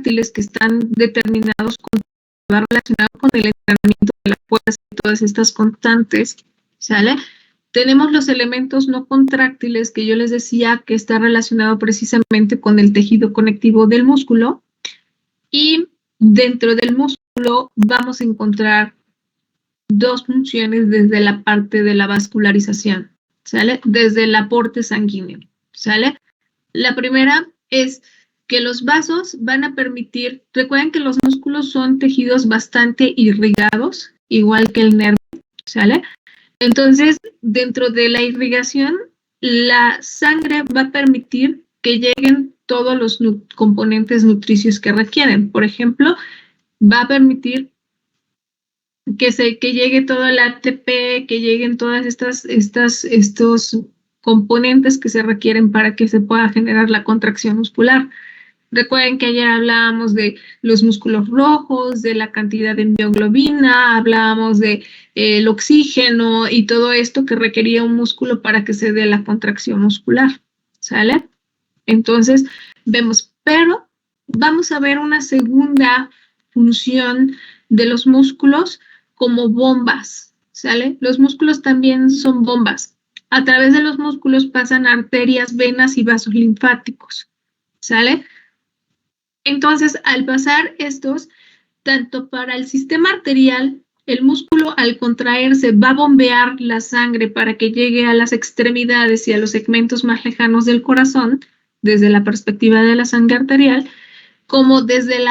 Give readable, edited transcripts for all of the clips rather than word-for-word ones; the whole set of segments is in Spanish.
contráctiles que están determinados con va relacionado con el entrenamiento de la fuerza y todas estas constantes, ¿sale? Tenemos los elementos no contráctiles que yo les decía que está relacionado precisamente con el tejido conectivo del músculo, y dentro del músculo vamos a encontrar dos funciones desde la parte de la vascularización, ¿sale? Desde el aporte sanguíneo, ¿sale? La primera es que los vasos van a permitir, recuerden que los músculos son tejidos bastante irrigados, igual que el nervio, ¿sale? Entonces, dentro de la irrigación, la sangre va a permitir que lleguen todos los componentes nutricios que requieren. Por ejemplo, va a permitir que llegue todo el ATP, que lleguen todas estos componentes que se requieren para que se pueda generar la contracción muscular. Recuerden que ayer hablábamos de los músculos rojos, de la cantidad de mioglobina, hablábamos de el oxígeno y todo esto que requería un músculo para que se dé la contracción muscular, ¿sale? Entonces, vemos, pero vamos a ver una segunda función de los músculos como bombas, ¿sale? Los músculos también son bombas. A través de los músculos pasan arterias, venas y vasos linfáticos, ¿sale? Entonces, al pasar estos, tanto para el sistema arterial, el músculo al contraerse va a bombear la sangre para que llegue a las extremidades y a los segmentos más lejanos del corazón, desde la perspectiva de la sangre arterial, como desde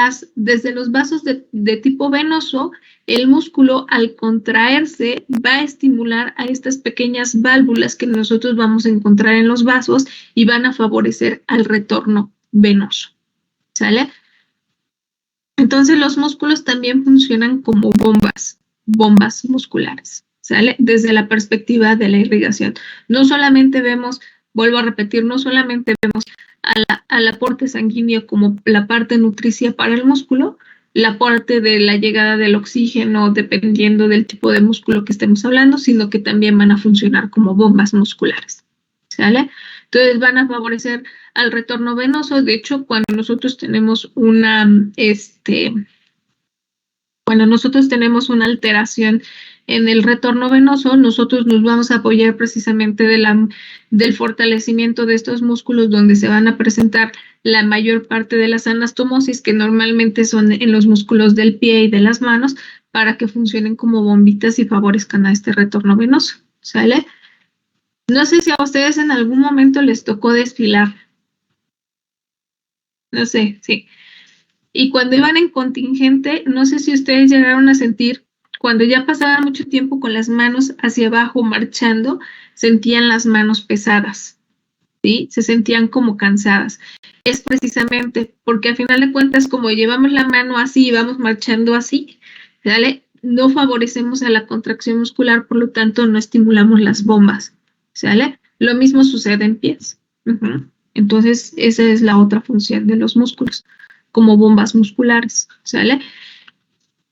los vasos de tipo venoso, el músculo al contraerse va a estimular a estas pequeñas válvulas que nosotros vamos a encontrar en los vasos y van a favorecer al retorno venoso, ¿sale? Entonces los músculos también funcionan como bombas musculares, ¿sale? Desde la perspectiva de la irrigación. No solamente vemos, vuelvo a repetir, no solamente vemos al aporte sanguíneo como la parte nutricia para el músculo, la parte de la llegada del oxígeno, dependiendo del tipo de músculo que estemos hablando, sino que también van a funcionar como bombas musculares, ¿sale? Entonces van a favorecer al retorno venoso. De hecho, cuando nosotros tenemos nosotros tenemos una alteración en el retorno venoso, nosotros nos vamos a apoyar precisamente del fortalecimiento de estos músculos donde se van a presentar la mayor parte de las anastomosis, que normalmente son en los músculos del pie y de las manos, para que funcionen como bombitas y favorezcan a este retorno venoso, ¿sale? No sé si a ustedes en algún momento les tocó desfilar. No sé, sí. Y cuando iban en contingente, no sé si ustedes llegaron a sentir, cuando ya pasaba mucho tiempo con las manos hacia abajo marchando, sentían las manos pesadas, ¿sí? Se sentían como cansadas. Es precisamente porque al final de cuentas, como llevamos la mano así y vamos marchando así, ¿sale? No favorecemos a la contracción muscular, por lo tanto no estimulamos las bombas, ¿sale? Lo mismo sucede en pies. Entonces, esa es la otra función de los músculos, como bombas musculares, ¿sale?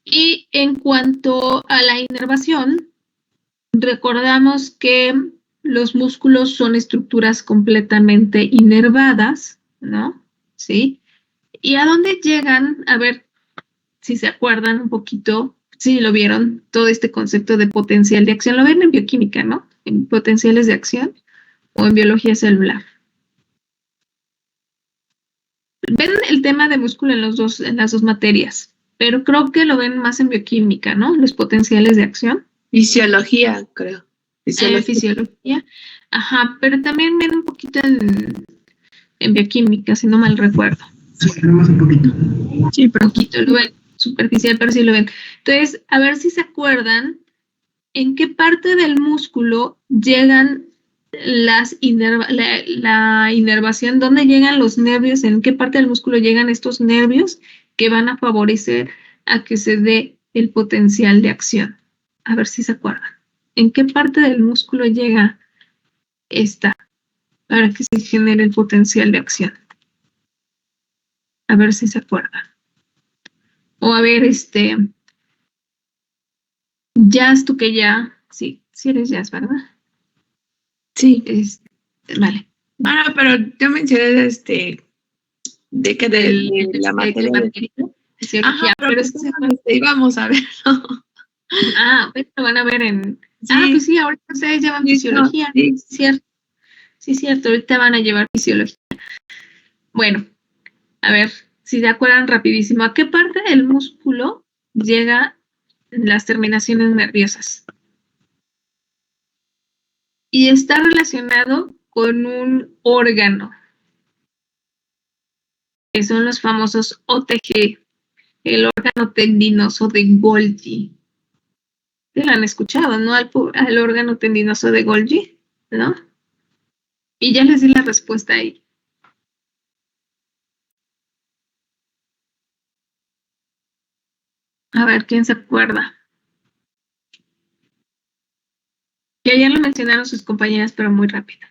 Y en cuanto a la inervación, recordamos que los músculos son estructuras completamente inervadas, ¿no? ¿Sí? ¿Y a dónde llegan? A ver si se acuerdan un poquito, si lo vieron, todo este concepto de potencial de acción. Lo ven en bioquímica, ¿no? En potenciales de acción o en biología celular. Ven el tema de músculo en las dos materias, pero creo que lo ven más en bioquímica, ¿no? Los potenciales de acción. Fisiología, creo. Fisiología. Ajá, pero también ven un poquito en bioquímica, si no mal recuerdo. Sí, tenemos un poquito. Sí, pero poquito, lo ven superficial, pero sí lo ven. Entonces, a ver si se acuerdan en qué parte del músculo llegan la inervación, dónde llegan los nervios, en qué parte del músculo llegan estos nervios que van a favorecer a que se dé el potencial de acción. A ver si se acuerdan. ¿En qué parte del músculo llega esta para que se genere el potencial de acción? A ver si se acuerdan. O a ver, Jazz, tú que ya, sí eres Jazz, ¿verdad? Sí. Vale. Pero yo mencioné De que de la materia. Fisiología, Ajá, pero es que íbamos a ver. Pues lo van a ver en... Sí. Pues sí, ahorita ustedes llevan fisiología. Sí. Cierto. Sí, cierto, ahorita van a llevar fisiología. Bueno, a ver, si se acuerdan rapidísimo, ¿a qué parte del músculo llega las terminaciones nerviosas? Y está relacionado con un órgano, que son los famosos OTG, el órgano tendinoso de Golgi. ¿Se lo han escuchado, no? Al órgano tendinoso de Golgi, ¿no? Y ya les di la respuesta ahí. A ver, ¿quién se acuerda? Que ya lo mencionaron sus compañeras, pero muy rápido.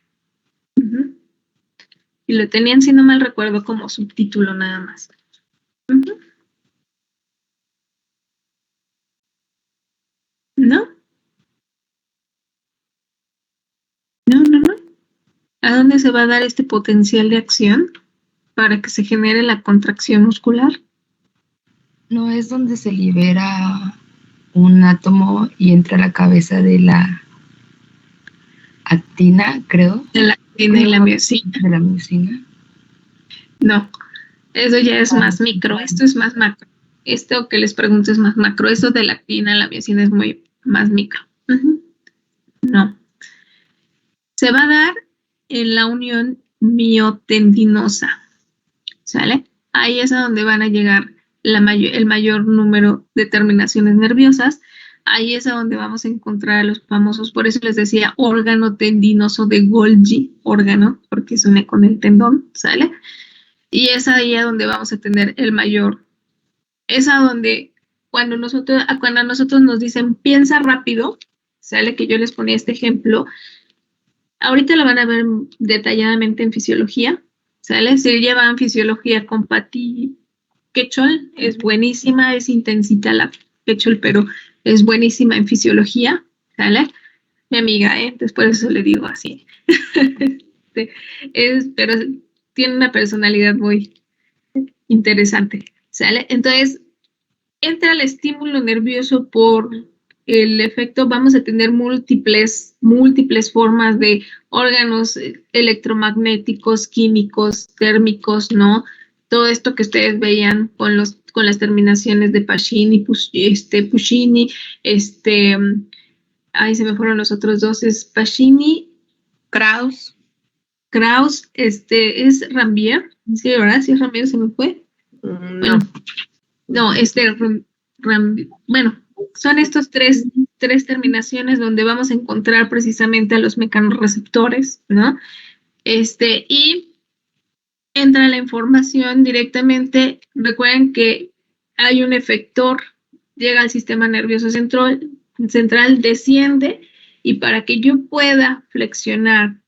Y lo tenían, si no mal recuerdo, como subtítulo nada más. ¿No? No. ¿A dónde se va a dar este potencial de acción para que se genere la contracción muscular? ¿No es donde se libera un átomo y entra a la cabeza de la actina, creo? De la actina y la miosina. De la miosina. No, eso ya es más micro, esto es más macro. Esto que les pregunto es más macro, eso de la actina, la miosina es muy más micro. No. Se va a dar en la unión miotendinosa, ¿sale? Ahí es a donde van a llegar el mayor número de terminaciones nerviosas. Ahí es a donde vamos a encontrar a los famosos, por eso les decía órgano tendinoso de Golgi, órgano, porque se une con el tendón, ¿sale? Y es ahí a donde vamos a tener el mayor. Es a donde cuando a nosotros nos dicen piensa rápido, ¿sale? Que yo les ponía este ejemplo. Ahorita lo van a ver detalladamente en fisiología, ¿sale? Si llevan fisiología con Patti Quechol, es buenísima, es intensita la Quechol, pero es buenísima en fisiología, ¿sale? Mi amiga, después eso le digo así. Pero tiene una personalidad muy interesante, ¿sale? Entonces, entra el estímulo nervioso por el efecto, vamos a tener múltiples formas de órganos electromagnéticos, químicos, térmicos, ¿no? Todo esto que ustedes veían con las terminaciones de Pacini, Puccini, se me fueron los otros dos, es Pacini, Krauss, es Rambier, sí, ¿verdad? Sí, Rambier se me fue. No. No, bueno, son estos tres terminaciones donde vamos a encontrar precisamente a los mecanorreceptores, ¿no? Y entra la información directamente. Recuerden que hay un efector, llega al sistema nervioso central, desciende, y para que yo pueda flexionar,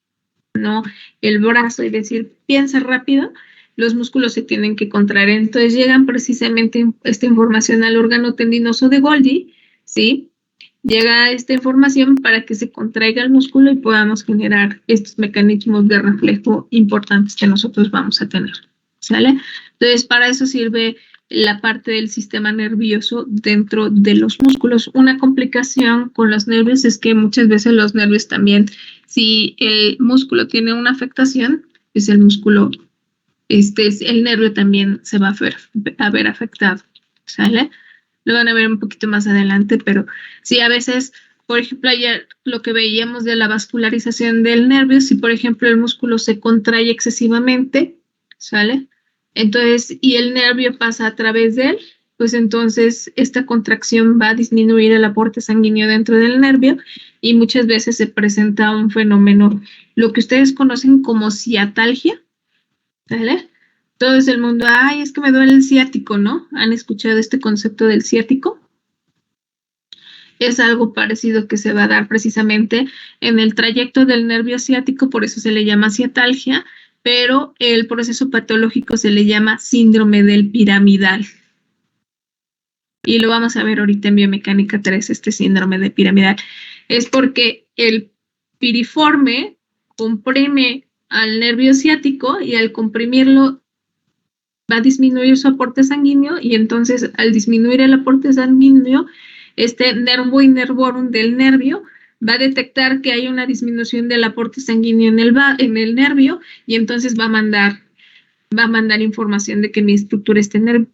¿no?, el brazo y decir, piensa rápido, los músculos se tienen que contraer. Entonces llegan precisamente esta información al órgano tendinoso de Golgi, ¿sí? Llega esta información para que se contraiga el músculo y podamos generar estos mecanismos de reflejo importantes que nosotros vamos a tener, ¿sale? Entonces, para eso sirve la parte del sistema nervioso dentro de los músculos. Una complicación con los nervios es que muchas veces los nervios también, si el músculo tiene una afectación, pues el músculo, el nervio también se va a ver afectado, ¿sale? Lo van a ver un poquito más adelante, pero sí, a veces, por ejemplo, ayer lo que veíamos de la vascularización del nervio, si por ejemplo el músculo se contrae excesivamente, ¿sale? Entonces, y el nervio pasa a través de él, pues entonces esta contracción va a disminuir el aporte sanguíneo dentro del nervio y muchas veces se presenta un fenómeno, lo que ustedes conocen como ciatalgia, ¿sale? Todo es el mundo, es que me duele el ciático, ¿no? ¿Han escuchado este concepto del ciático? Es algo parecido que se va a dar precisamente en el trayecto del nervio ciático, por eso se le llama ciatalgia, pero el proceso patológico se le llama síndrome del piramidal. Y lo vamos a ver ahorita en biomecánica 3, este síndrome de piramidal. Es porque el piriforme comprime al nervio ciático y al comprimirlo va a disminuir su aporte sanguíneo y entonces al disminuir el aporte sanguíneo, este nervo innervorum del nervio va a detectar que hay una disminución del aporte sanguíneo en el nervio y entonces va a mandar información de que mi estructura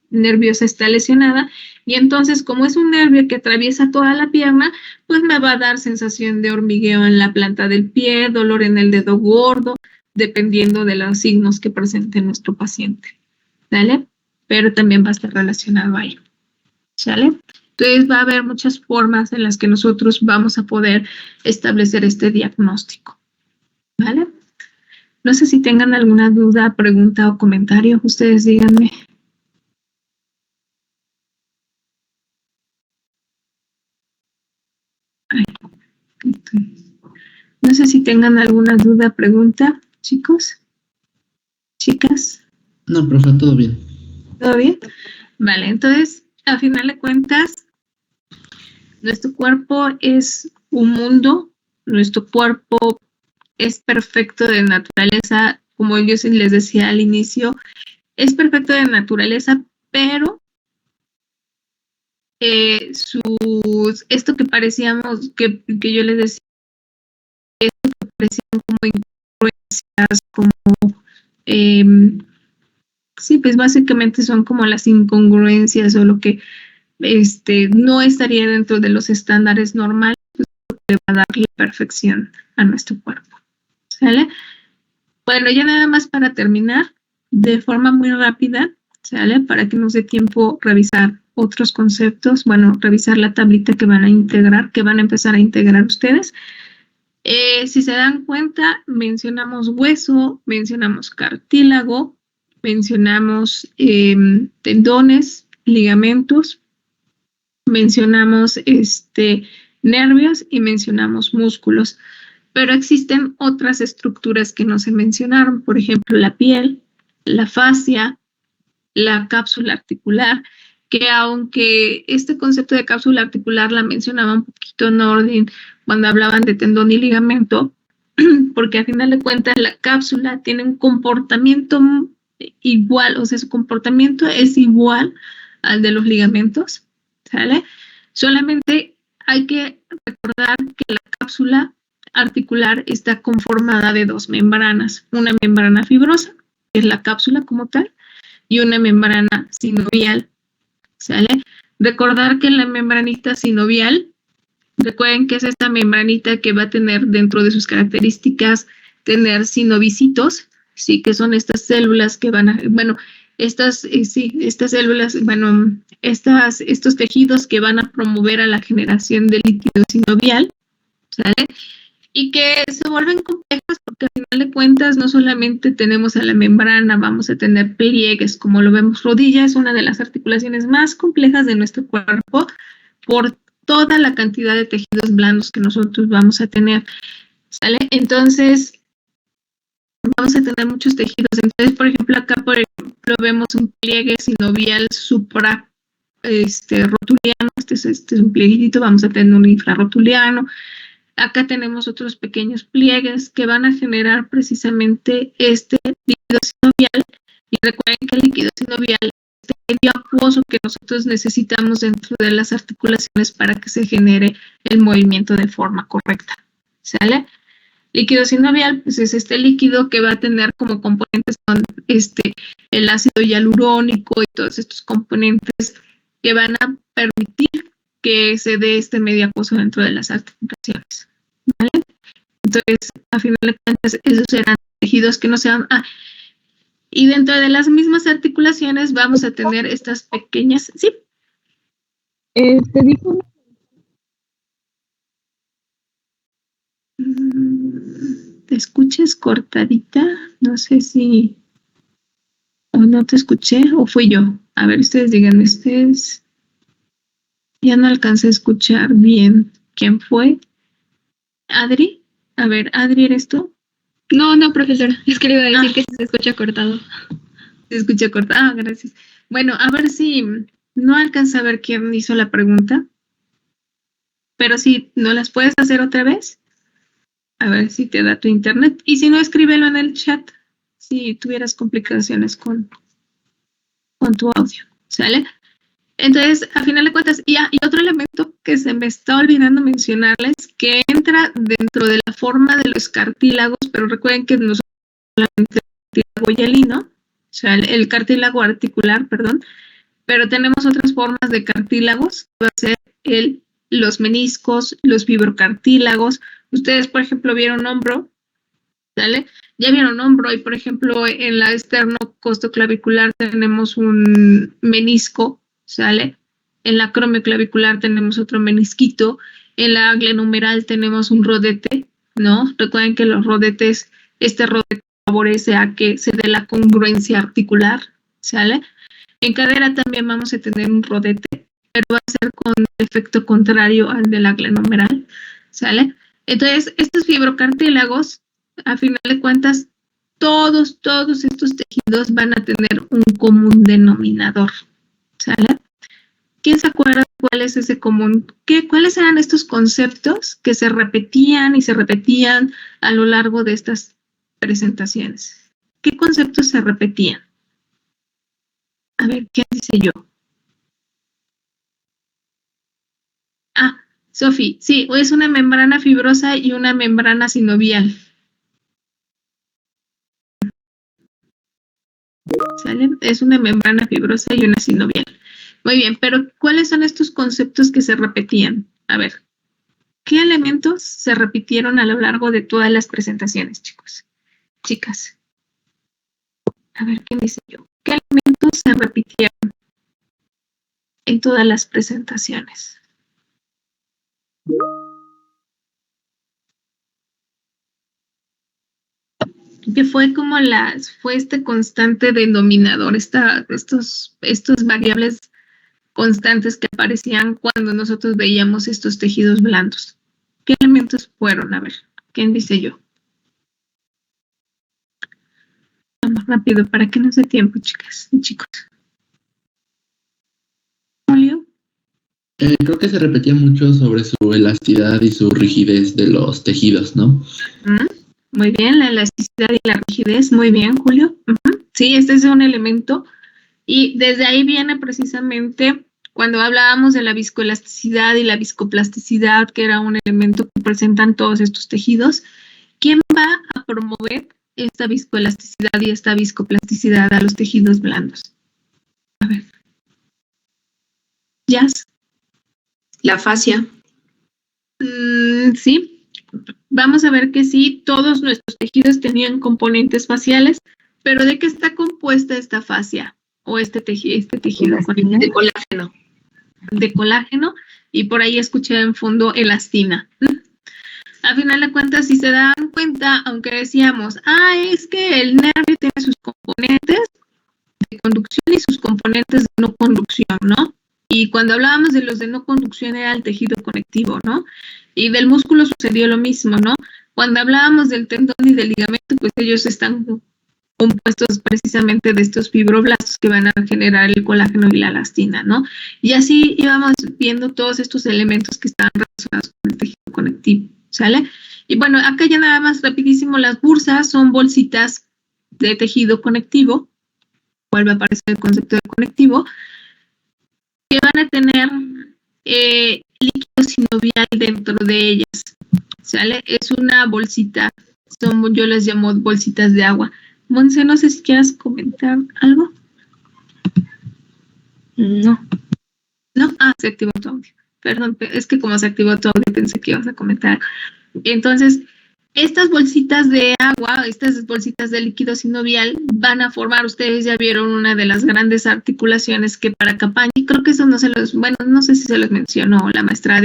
nerviosa está lesionada y entonces como es un nervio que atraviesa toda la pierna, pues me va a dar sensación de hormigueo en la planta del pie, dolor en el dedo gordo, dependiendo de los signos que presente nuestro paciente, ¿sale? Pero también va a estar relacionado a ello, ¿sale? Entonces va a haber muchas formas en las que nosotros vamos a poder establecer este diagnóstico, ¿vale? No sé si tengan alguna duda, pregunta o comentario. Ustedes díganme. Ay, no sé si tengan alguna duda, pregunta, chicos, chicas. No, profe, todo bien. ¿Todo bien? Vale, entonces, a final de cuentas, nuestro cuerpo es un mundo, nuestro cuerpo es perfecto de naturaleza, como yo les decía al inicio, es perfecto de naturaleza, pero esto que parecíamos, que yo les decía, esto que parecían como incongruencias, como, sí, pues básicamente son como las incongruencias o lo que no estaría dentro de los estándares normales, pues le va a dar la perfección a nuestro cuerpo, ¿sale? Bueno, ya nada más para terminar, de forma muy rápida, ¿sale? Para que nos dé tiempo revisar otros conceptos, bueno, revisar la tablita que van a integrar, que van a empezar a integrar ustedes. Si se dan cuenta, mencionamos hueso, mencionamos cartílago, mencionamos tendones, ligamentos, mencionamos nervios y mencionamos músculos. Pero existen otras estructuras que no se mencionaron, por ejemplo, la piel, la fascia, la cápsula articular, que aunque este concepto de cápsula articular la mencionaba un poquito en orden cuando hablaban de tendón y ligamento, porque a final de cuentas la cápsula tiene un comportamiento igual, o sea, su comportamiento es igual al de los ligamentos, ¿sale? Solamente hay que recordar que la cápsula articular está conformada de dos membranas, una membrana fibrosa, que es la cápsula como tal, y una membrana sinovial, ¿sale? Recordar que la membranita sinovial, recuerden que es esta membranita que va a tener dentro de sus características tener sinovicitos, sí, que son estas células que van a, bueno, estas células, bueno, estos tejidos que van a promover a la generación de líquido sinovial, ¿sale? Y que se vuelven complejas porque al final de cuentas no solamente tenemos a la membrana, vamos a tener pliegues, como lo vemos, rodilla es una de las articulaciones más complejas de nuestro cuerpo por toda la cantidad de tejidos blandos que nosotros vamos a tener, ¿sale? Entonces, vamos a tener muchos tejidos. Entonces, por ejemplo, acá por ejemplo vemos un pliegue sinovial supra rotuliano, este es un plieguito, vamos a tener un infrarrotuliano. Acá tenemos otros pequeños pliegues que van a generar precisamente este líquido sinovial. Y recuerden que el líquido sinovial es el medio acuoso que nosotros necesitamos dentro de las articulaciones para que se genere el movimiento de forma correcta, ¿sale? Líquido sinovial, pues es este líquido que va a tener como componentes con el ácido hialurónico y todos estos componentes que van a permitir que se dé este medio acuoso dentro de las articulaciones, ¿vale? Entonces, a final de cuentas, esos serán tejidos que no sean... y dentro de las mismas articulaciones vamos a tener estas pequeñas... ¿Sí? Te dijo... ¿Te escuchas cortadita? No sé si... o no te escuché o fui yo. A ver, ustedes díganme, ustedes... Ya no alcancé a escuchar bien. ¿Quién fue? ¿Adri? A ver, ¿Adri eres tú? No, profesora. Es que le iba a decir que se escucha cortado. Se escucha cortado. Ah, gracias. Bueno, a ver si no alcanza a ver quién hizo la pregunta. Pero si no las puedes hacer otra vez, a ver si te da tu internet. Y si no, escríbelo en el chat si tuvieras complicaciones con con tu audio, ¿sale? Entonces, a final de cuentas, y otro elemento que se me está olvidando mencionarles, que entra dentro de la forma de los cartílagos, pero recuerden que nosotros solamente el cartílago hialino, o sea, el cartílago articular, perdón, pero tenemos otras formas de cartílagos, que va a ser los meniscos, los fibrocartílagos. Ustedes, por ejemplo, vieron hombro, ¿sale? Ya vieron hombro y, por ejemplo, en la esternocostoclavicular tenemos un menisco, ¿sale? En la acromioclavicular tenemos otro menisquito. En la glenohumeral tenemos un rodete, ¿no? Recuerden que los rodetes, este rodete favorece a que se dé la congruencia articular, ¿sale? En cadera también vamos a tener un rodete, pero va a ser con efecto contrario al de la glenohumeral, ¿sale? Entonces, estos fibrocartílagos, a final de cuentas, todos estos tejidos van a tener un común denominador, ¿sale? ¿Quién se acuerda cuál es ese común? ¿Cuáles eran estos conceptos que se repetían y se repetían a lo largo de estas presentaciones? ¿Qué conceptos se repetían? A ver, ¿qué dice yo? Sofi, sí, es una membrana fibrosa y una membrana sinovial. ¿Sale? Es una membrana fibrosa y una sinovial. Muy bien, pero ¿cuáles son estos conceptos que se repetían? A ver, ¿qué elementos se repitieron a lo largo de todas las presentaciones, chicos? Chicas. A ver, ¿qué dice yo? ¿Qué elementos se repitieron en todas las presentaciones? Que fue como fue este constante denominador, estos variables constantes que aparecían cuando nosotros veíamos estos tejidos blandos. ¿Qué elementos fueron? A ver, ¿quién dice yo? Vamos rápido, para que no se tiempo, chicas y chicos. ¿Julio? Creo que se repetía mucho sobre su elasticidad y su rigidez de los tejidos, ¿no? Muy bien, la elasticidad y la rigidez. Muy bien, Julio. Sí, este es un elemento. Y desde ahí viene precisamente cuando hablábamos de la viscoelasticidad y la viscoplasticidad, que era un elemento que presentan todos estos tejidos. ¿Quién va a promover esta viscoelasticidad y esta viscoplasticidad a los tejidos blandos? A ver. Jazz. La fascia. Sí. Vamos a ver que sí, todos nuestros tejidos tenían componentes faciales, pero ¿de qué está compuesta esta fascia? O este tejido de colágeno. De colágeno, y por ahí escuché en fondo elastina. A final de cuentas, si se dan cuenta, aunque decíamos, es que el nervio tiene sus componentes de conducción y sus componentes de no conducción, ¿no? Y cuando hablábamos de los de no conducción era el tejido conectivo, ¿no? Y del músculo sucedió lo mismo, ¿no? Cuando hablábamos del tendón y del ligamento, pues ellos están compuestos precisamente de estos fibroblastos que van a generar el colágeno y la elastina, ¿no? Y así íbamos viendo todos estos elementos que estaban relacionados con el tejido conectivo, ¿sale? Y bueno, acá ya nada más rapidísimo, las bursas son bolsitas de tejido conectivo, vuelve a aparecer el concepto de conectivo, que van a tener líquido sinovial dentro de ellas, ¿sale? Es una bolsita, yo les llamo bolsitas de agua. Monse, no sé si quieras comentar algo. No. ¿No? Se activó tu audio. Perdón, es que como se activó tu audio pensé que ibas a comentar. Entonces, estas bolsitas de agua, estas bolsitas de líquido sinovial van a formar, ustedes ya vieron una de las grandes articulaciones que para Capagni, creo que eso no sé si se los mencionó la maestra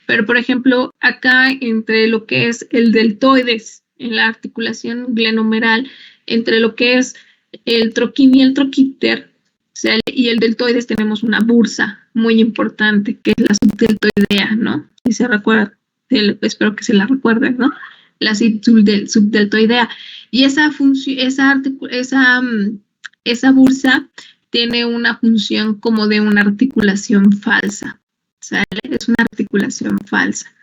pero por ejemplo, acá entre lo que es el deltoides, en la articulación glenohumeral, entre lo que es el troquín y el troquíter, y el deltoides tenemos una bursa muy importante, que es la subdeltoidea, ¿no? Si se recuerda, espero que se la recuerden, ¿no? La subdeltoidea. Y esa bursa tiene una función como de una articulación falsa, ¿sale? Es una articulación falsa.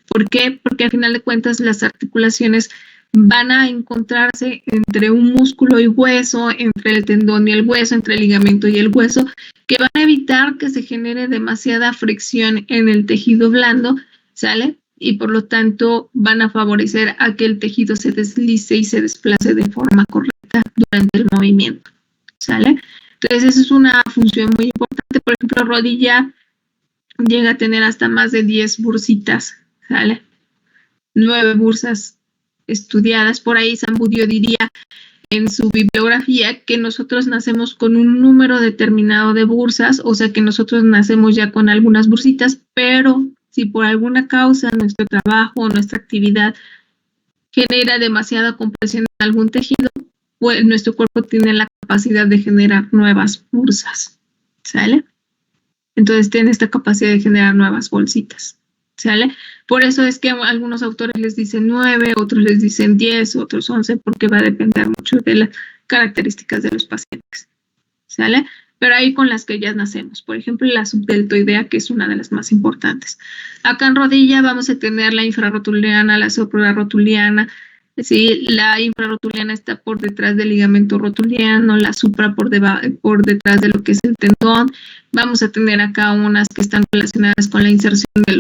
¿Por qué? Porque al final de cuentas las articulaciones van a encontrarse entre un músculo y hueso, entre el tendón y el hueso, entre el ligamento y el hueso, que van a evitar que se genere demasiada fricción en el tejido blando, ¿sale? Y por lo tanto van a favorecer a que el tejido se deslice y se desplace de forma correcta durante el movimiento, ¿sale? Entonces, esa es una función muy importante. Por ejemplo, rodilla llega a tener hasta más de 10 bursitas, ¿sale? 9 bursas estudiadas. Por ahí Sambudio diría en su bibliografía que nosotros nacemos con un número determinado de bursas, o sea que nosotros nacemos ya con algunas bursitas, pero si por alguna causa nuestro trabajo o nuestra actividad genera demasiada compresión en algún tejido, pues nuestro cuerpo tiene la capacidad de generar nuevas bursas, ¿sale? Entonces tiene esta capacidad de generar nuevas bolsitas, ¿sale? Por eso es que a algunos autores les dicen 9, otros les dicen 10, otros 11, porque va a depender mucho de las características de los pacientes, ¿sale? Pero ahí con las que ya nacemos, por ejemplo, la subdeltoidea, que es una de las más importantes. Acá en rodilla vamos a tener la infrarrotuliana, la suprarrotuliana, ¿sí? La infrarrotuliana está por detrás del ligamento rotuliano, la supra por detrás de lo que es el tendón. Vamos a tener acá unas que están relacionadas con la inserción de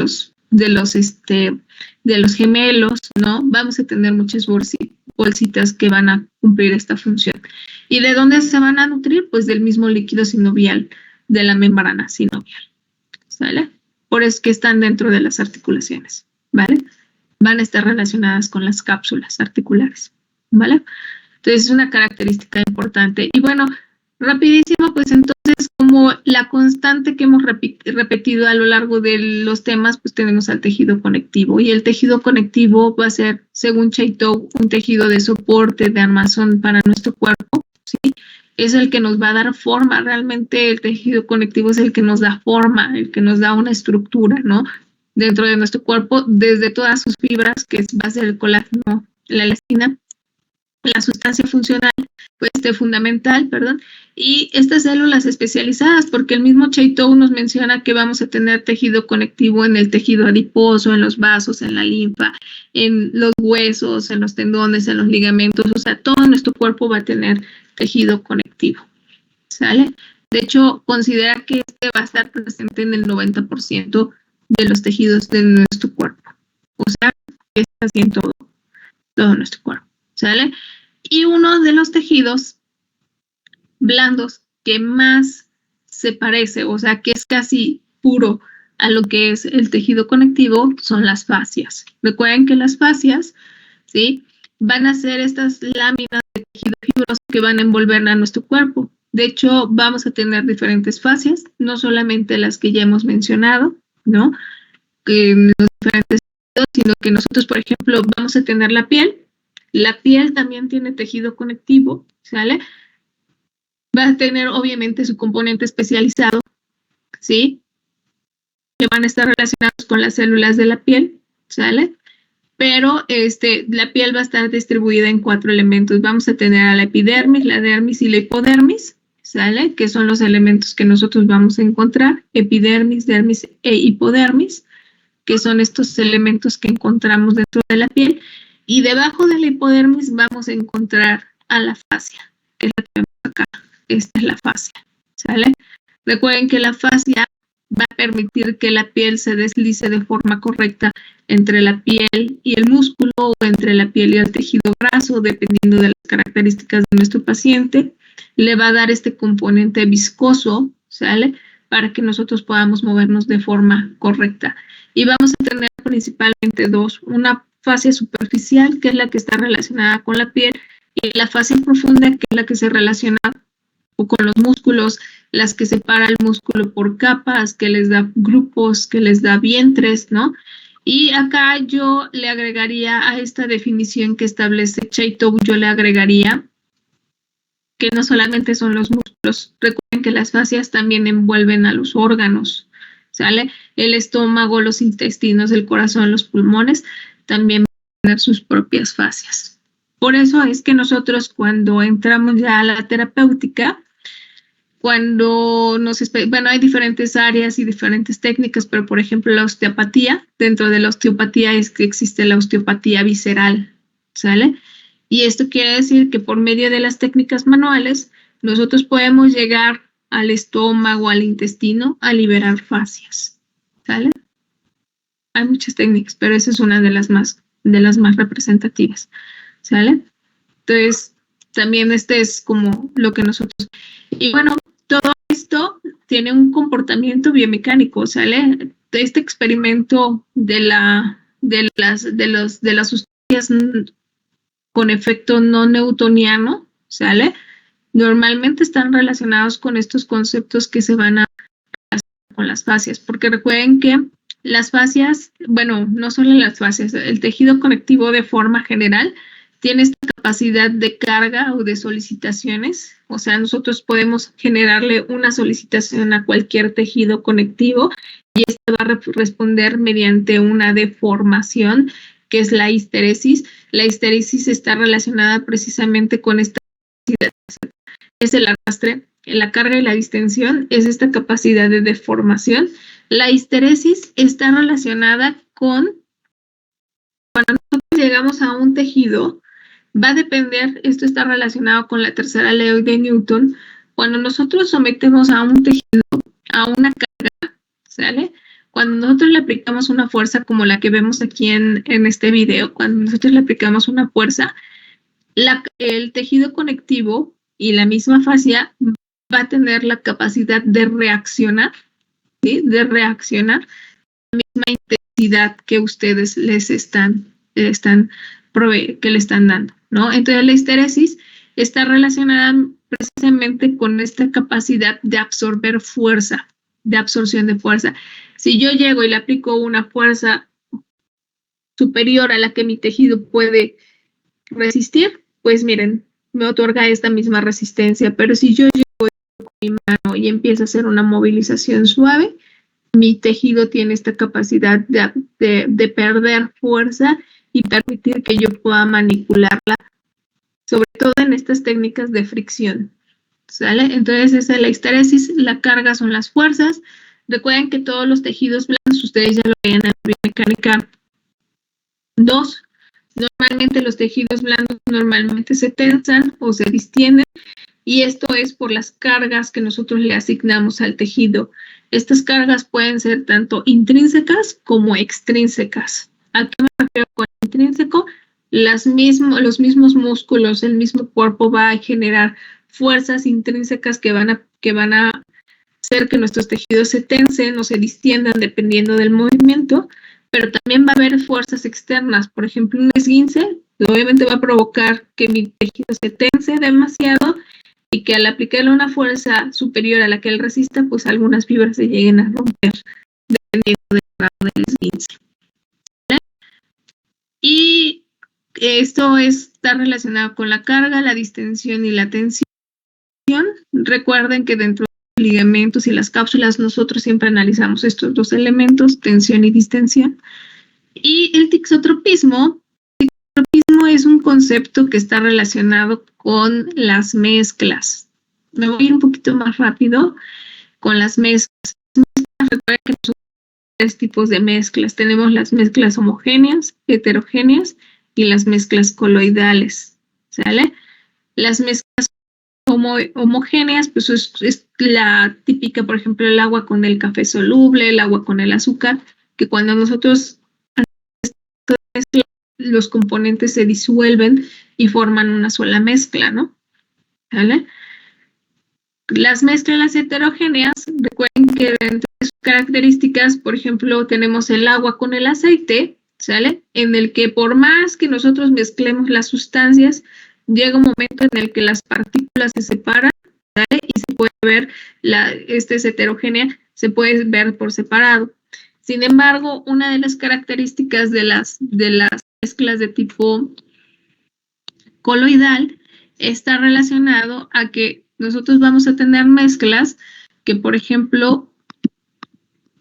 los gemelos, ¿no? Vamos a tener muchas bolsitas que van a cumplir esta función. ¿Y de dónde se van a nutrir? Pues del mismo líquido sinovial, de la membrana sinovial, ¿sale? Por eso es que están dentro de las articulaciones, ¿vale? Van a estar relacionadas con las cápsulas articulares, ¿vale? Entonces es una característica importante. Y bueno, rapidísimo, pues entonces como la constante que hemos repetido a lo largo de los temas, pues tenemos al tejido conectivo. Y el tejido conectivo va a ser, según Chaitou, un tejido de soporte, de armazón para nuestro cuerpo, ¿sí? Es el que nos va a dar forma. Realmente el tejido conectivo es el que nos da forma, el que nos da una estructura, ¿no? Dentro de nuestro cuerpo, desde todas sus fibras, que va a ser el colágeno, la elastina, la sustancia funcional, pues fundamental, y estas células especializadas, porque el mismo Chaitou nos menciona que vamos a tener tejido conectivo en el tejido adiposo, en los vasos, en la linfa, en los huesos, en los tendones, en los ligamentos, o sea, todo nuestro cuerpo va a tener tejido conectivo, ¿sale? De hecho, considera que este va a estar presente en el 90% de los tejidos de nuestro cuerpo, o sea, que está así en todo nuestro cuerpo, ¿sale? Y uno de los tejidos blandos que más se parece, o sea, que es casi puro a lo que es el tejido conectivo, son las fascias. Recuerden que las fascias, ¿sí?, van a ser estas láminas de tejido fibroso que van a envolver a nuestro cuerpo. De hecho, vamos a tener diferentes fascias, no solamente las que ya hemos mencionado, ¿no?, en los diferentes tejidos, sino que nosotros, por ejemplo, vamos a tener la piel. La piel también tiene tejido conectivo, ¿sale? Va a tener, obviamente, su componente especializado, ¿sí?, que van a estar relacionados con las células de la piel, ¿sale? Pero la piel va a estar distribuida en 4 elementos. Vamos a tener a la epidermis, la dermis y la hipodermis, ¿sale? Que son los elementos que nosotros vamos a encontrar, epidermis, dermis e hipodermis, que son estos elementos que encontramos dentro de la piel. Y debajo de la hipodermis vamos a encontrar a la fascia, que es la que vemos acá. Esta es la fascia, ¿sale? Recuerden que la fascia va a permitir que la piel se deslice de forma correcta entre la piel y el músculo, o entre la piel y el tejido graso, dependiendo de las características de nuestro paciente. Le va a dar este componente viscoso, ¿sale?, para que nosotros podamos movernos de forma correcta. Y vamos a tener principalmente dos: una fascia superficial, que es la que está relacionada con la piel, y la fascia profunda, que es la que se relaciona con los músculos, las que separa el músculo por capas, que les da grupos, que les da vientres, ¿no? Y acá yo le agregaría a esta definición que establece Chaitou, yo le agregaría que no solamente son los músculos. Recuerden que las fascias también envuelven a los órganos, ¿sale? El estómago, los intestinos, el corazón, los pulmones, también van a tener sus propias fascias. Por eso es que nosotros, cuando entramos ya a la terapéutica, bueno, hay diferentes áreas y diferentes técnicas, pero por ejemplo la osteopatía, dentro de la osteopatía es que existe la osteopatía visceral, ¿sale? Y esto quiere decir que por medio de las técnicas manuales, nosotros podemos llegar al estómago, al intestino, a liberar fascias, ¿sale? Hay muchas técnicas, pero esa es una de las más representativas, ¿sale? Entonces, también este es como lo que nosotros... Y bueno, todo esto tiene un comportamiento biomecánico, ¿sale? Este experimento de las sustancias con efecto no newtoniano, ¿sale? Normalmente están relacionados con estos conceptos que se van a relacionar con las fascias, porque recuerden que las fascias, bueno, no solo las fascias, el tejido conectivo de forma general tiene esta capacidad de carga o de solicitaciones, o sea, nosotros podemos generarle una solicitación a cualquier tejido conectivo y este va a responder mediante una deformación, que es la histeresis. La histeresis está relacionada precisamente con esta capacidad, es el arrastre, la carga y la distensión, es esta capacidad de deformación. La histeresis está relacionada con cuando nosotros llegamos a un tejido, va a depender, esto está relacionado con la tercera ley de Newton, cuando nosotros sometemos a un tejido a una carga, ¿sale? Cuando nosotros le aplicamos una fuerza como la que vemos aquí en este video, cuando nosotros le aplicamos una fuerza, el tejido conectivo y la misma fascia va a tener la capacidad de reaccionar, ¿sí? De reaccionar a la misma intensidad que ustedes que le están dando, ¿no? Entonces la histeresis está relacionada precisamente con esta capacidad de absorber fuerza, de absorción de fuerza. Si yo llego y le aplico una fuerza superior a la que mi tejido puede resistir, pues miren, me otorga esta misma resistencia, pero si yo llego con mi mano y empiezo a hacer una movilización suave, mi tejido tiene esta capacidad de perder fuerza y permitir que yo pueda manipularla, sobre todo en estas técnicas de fricción, ¿sale? Entonces esa es la histeresis, la carga son las fuerzas. Recuerden que todos los tejidos blandos, ustedes ya lo veían en la biomecánica 2, normalmente los tejidos blandos normalmente se tensan o se distienden, y esto es por las cargas que nosotros le asignamos al tejido. Estas cargas pueden ser tanto intrínsecas como extrínsecas. ¿A qué me refiero con intrínseco? Los mismos músculos, el mismo cuerpo va a generar fuerzas intrínsecas que van a hacer que nuestros tejidos se tensen o se distiendan dependiendo del movimiento, pero también va a haber fuerzas externas. Por ejemplo, un esguince obviamente va a provocar que mi tejido se tense demasiado y que al aplicarle una fuerza superior a la que él resista, pues algunas fibras se lleguen a romper dependiendo del grado del esguince. ¿Vale? Y esto está relacionado con la carga, la distensión y la tensión. Recuerden que dentro de los ligamentos y las cápsulas nosotros siempre analizamos estos dos elementos, tensión y distensión. Y el tixotropismo es un concepto que está relacionado con las mezclas. Me voy a ir un poquito más rápido con las mezclas. Recuerden que nosotros tenemos tres tipos de mezclas. Tenemos las mezclas homogéneas, heterogéneas y las mezclas coloidales, ¿sale? Las mezclas homogéneas, pues es la típica, por ejemplo, el agua con el café soluble, el agua con el azúcar, que cuando nosotros mezclamos, los componentes se disuelven y forman una sola mezcla, ¿no? ¿Vale? Las mezclas heterogéneas, recuerden que entre sus características, por ejemplo, tenemos el agua con el aceite, ¿sale? En el que por más que nosotros mezclemos las sustancias, llega un momento en el que las partículas se separan, ¿sale? Y se puede ver, esta es heterogénea, se puede ver por separado. Sin embargo, una de las características de las mezclas de tipo coloidal está relacionado a que nosotros vamos a tener mezclas que, por ejemplo,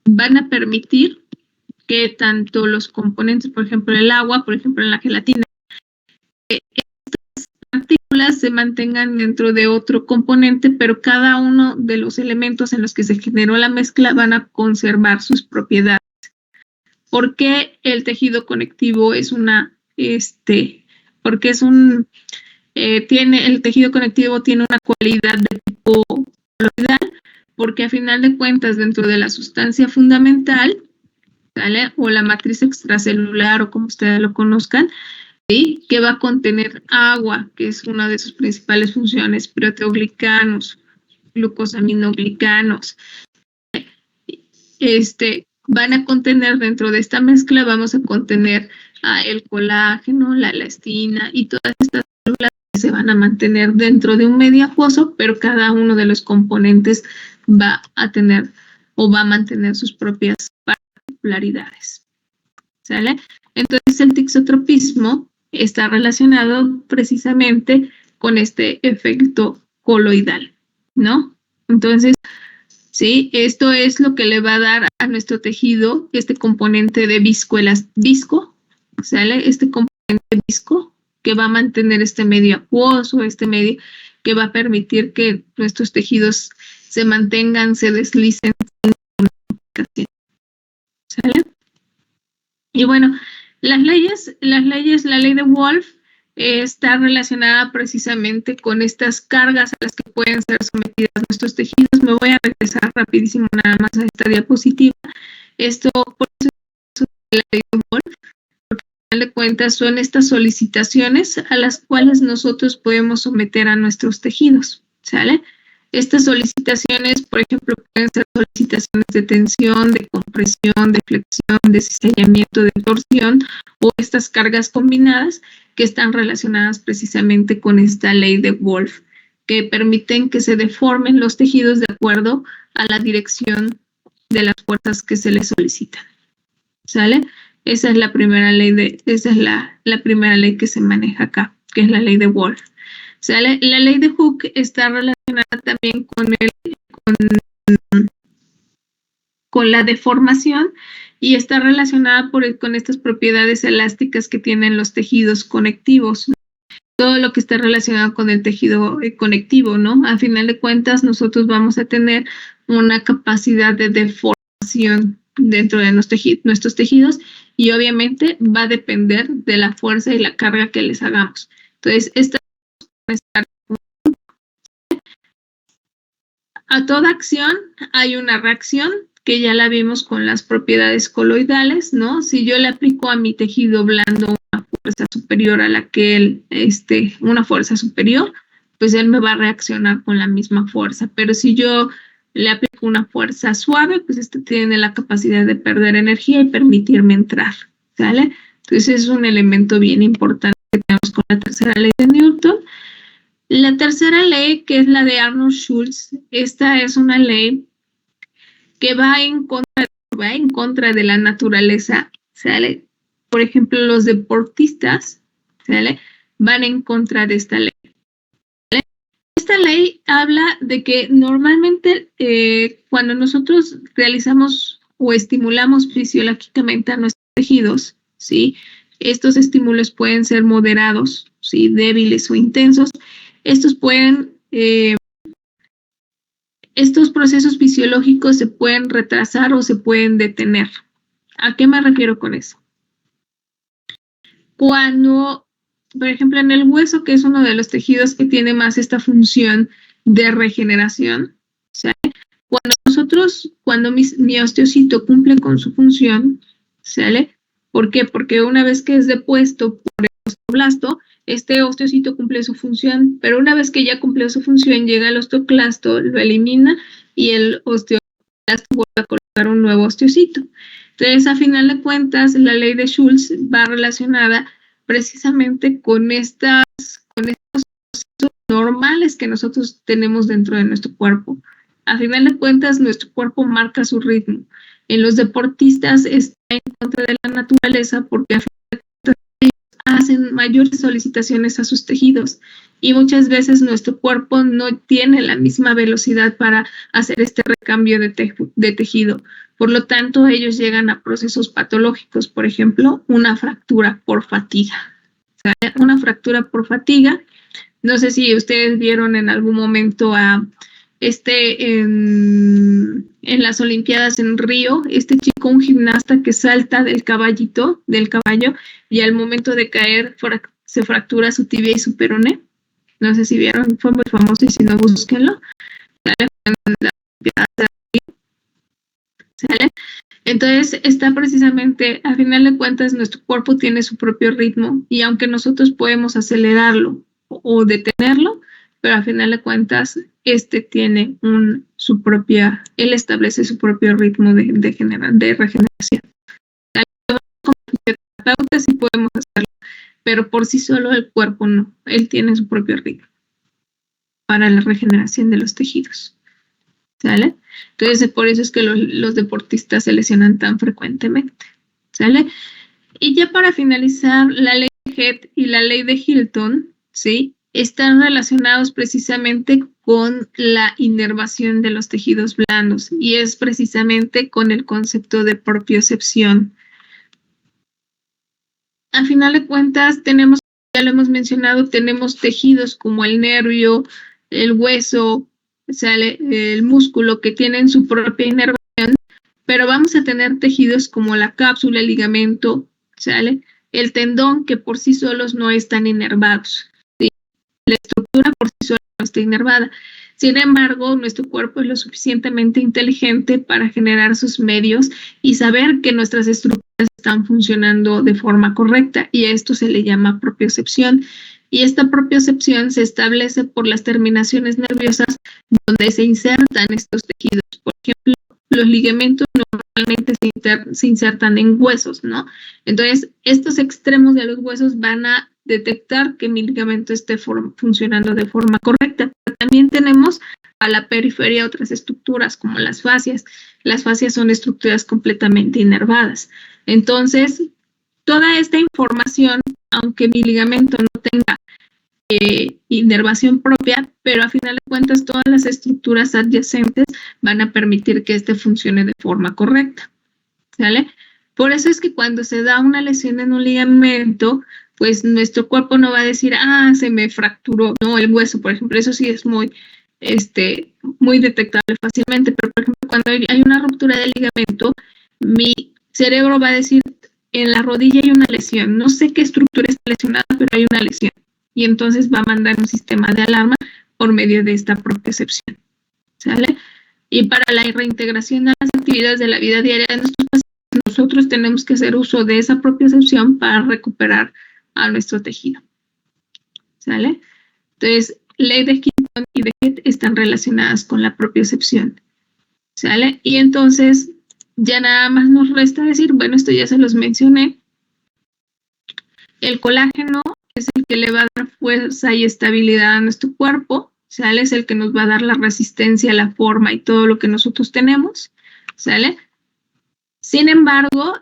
van a permitir que tanto los componentes, por ejemplo, el agua, por ejemplo, en la gelatina, estas partículas se mantengan dentro de otro componente, pero cada uno de los elementos en los que se generó la mezcla van a conservar sus propiedades. ¿Por qué el tejido conectivo es una porque el tejido conectivo tiene una cualidad de tipo coloidal, porque a final de cuentas dentro de la sustancia fundamental, ¿vale? O la matriz extracelular o como ustedes lo conozcan, ¿sí? Que va a contener agua, que es una de sus principales funciones, proteoglicanos, glucosaminoglicanos. Van a contener dentro de esta mezcla, vamos a contener el colágeno, la elastina y todas estas células que se van a mantener dentro de un medio acuoso, pero cada uno de los componentes va a tener o va a mantener sus propias particularidades. ¿Sale? Entonces el tixotropismo está relacionado precisamente con este efecto coloidal, ¿no? Entonces, sí, esto es lo que le va a dar a nuestro tejido este componente de visco, ¿sale? Este componente visco que va a mantener este medio acuoso, este medio que va a permitir que nuestros tejidos se mantengan, se deslicen sin complicación. ¿Sale? Y bueno, la ley de Wolff está relacionada precisamente con estas cargas a las que pueden ser sometidas nuestros tejidos. Me voy a regresar rapidísimo nada más a esta diapositiva. Por eso es la ley de Wolff, porque al final de cuentas son estas solicitaciones a las cuales nosotros podemos someter a nuestros tejidos, ¿sale? Estas solicitaciones, por ejemplo, pueden ser solicitaciones de tensión, de compresión, de flexión, de cizallamiento, de torsión o estas cargas combinadas que están relacionadas precisamente con esta ley de Wolff, que permiten que se deformen los tejidos de acuerdo a la dirección de las fuerzas que se les solicitan. ¿Sale? Esa es la primera ley la primera ley que se maneja acá, que es la ley de Wolff. ¿Sale? La ley de Hooke está relacionada también con la deformación y está relacionada con estas propiedades elásticas que tienen los tejidos conectivos, ¿no? Todo lo que está relacionado con el tejido conectivo, ¿no? A final de cuentas, nosotros vamos a tener una capacidad de deformación dentro de nuestros tejidos y obviamente va a depender de la fuerza y la carga que les hagamos. Entonces, a toda acción hay una reacción que ya la vimos con las propiedades coloidales, ¿no? Si yo le aplico a mi tejido blando una fuerza superior a la que él, una fuerza superior, pues él me va a reaccionar con la misma fuerza. Pero si yo le aplico una fuerza suave, pues tiene la capacidad de perder energía y permitirme entrar, ¿sale? Entonces es un elemento bien importante que tenemos con la tercera ley de Newton. La tercera ley, que es la de Arnold-Schulz, esta es una ley que va en contra de la naturaleza, ¿sale? Por ejemplo, los deportistas, ¿sale? Van en contra de esta ley. ¿Sale? Esta ley habla de que normalmente cuando nosotros realizamos o estimulamos fisiológicamente a nuestros tejidos, ¿sí? Estos estímulos pueden ser moderados, ¿sí? Débiles o intensos. Estos procesos fisiológicos se pueden retrasar o se pueden detener. ¿A qué me refiero con eso? Cuando, por ejemplo, en el hueso, que es uno de los tejidos que tiene más esta función de regeneración, ¿sale? Cuando mi osteocito cumple con su función, ¿sale? ¿Por qué? Porque una vez que es depuesto por el osteoblasto, este osteocito cumple su función, pero una vez que ya cumplió su función, llega el osteoclasto, lo elimina y el osteoclasto vuelve a colocar un nuevo osteocito. Entonces, a final de cuentas, la ley de Schulz va relacionada precisamente con estos procesos normales que nosotros tenemos dentro de nuestro cuerpo. A final de cuentas, nuestro cuerpo marca su ritmo. En los deportistas está en contra de la naturaleza porque a final de cuentas hacen mayores solicitaciones a sus tejidos y muchas veces nuestro cuerpo no tiene la misma velocidad para hacer este recambio de tejido. Por lo tanto, ellos llegan a procesos patológicos, por ejemplo, una fractura por fatiga. ¿Sabe? Una fractura por fatiga. No sé si ustedes vieron en algún momento en las Olimpiadas en Río, este chico, un gimnasta que salta del caballo, y al momento de caer se fractura su tibia y su peroné. No sé si vieron, fue muy famoso y si no, búsquenlo. ¿Sale? Entonces, está precisamente, a final de cuentas, nuestro cuerpo tiene su propio ritmo y aunque nosotros podemos acelerarlo o detenerlo, pero a final de cuentas, tiene él establece su propio ritmo de regeneración. Como fisioterapeutas sí podemos hacerlo, pero por sí solo el cuerpo no, él tiene su propio ritmo para la regeneración de los tejidos. ¿Sale? Entonces, por eso es que los deportistas se lesionan tan frecuentemente. ¿Sale? Y ya para finalizar, la ley de Head y la ley de Hilton, ¿sí? Están relacionados precisamente con la inervación de los tejidos blandos y es precisamente con el concepto de propiocepción. A final de cuentas, ya lo hemos mencionado, tenemos tejidos como el nervio, el hueso, ¿sale? El músculo que tienen su propia inervación, pero vamos a tener tejidos como la cápsula, el ligamento, ¿sale? El tendón que por sí solos no están inervados, ¿sí? La estructura por sí sola no está inervada. Sin embargo, nuestro cuerpo es lo suficientemente inteligente para generar sus medios y saber que nuestras estructuras están funcionando de forma correcta y a esto se le llama propiocepción. Y esta propiocepción se establece por las terminaciones nerviosas donde se insertan estos tejidos. Por ejemplo, los ligamentos normalmente se insertan en huesos, ¿no? Entonces, estos extremos de los huesos van a detectar que mi ligamento esté funcionando de forma correcta. Pero también tenemos a la periferia otras estructuras como las fascias. Las fascias son estructuras completamente inervadas. Entonces, toda esta información, aunque mi ligamento no tenga inervación propia, pero a final de cuentas todas las estructuras adyacentes van a permitir que funcione de forma correcta, ¿sale? Por eso es que cuando se da una lesión en un ligamento, pues nuestro cuerpo no va a decir, se me fracturó, no, el hueso, por ejemplo, eso sí es muy detectable fácilmente, pero por ejemplo, cuando hay una ruptura del ligamento, mi cerebro va a decir, en la rodilla hay una lesión, no sé qué estructura está lesionada, pero hay una lesión. Y entonces va a mandar un sistema de alarma por medio de esta propiocepción, ¿sale? Y para la reintegración a las actividades de la vida diaria de nuestros pacientes, nosotros tenemos que hacer uso de esa propiocepción para recuperar a nuestro tejido, ¿sale? Entonces, ley de Hilton y de Head están relacionadas con la propiocepción, ¿sale? Y entonces, ya nada más nos resta decir, bueno, esto ya se los mencioné, el colágeno es el que le va a dar fuerza y estabilidad a nuestro cuerpo, ¿sale? Es el que nos va a dar la resistencia, la forma y todo lo que nosotros tenemos, ¿sale? Sin embargo,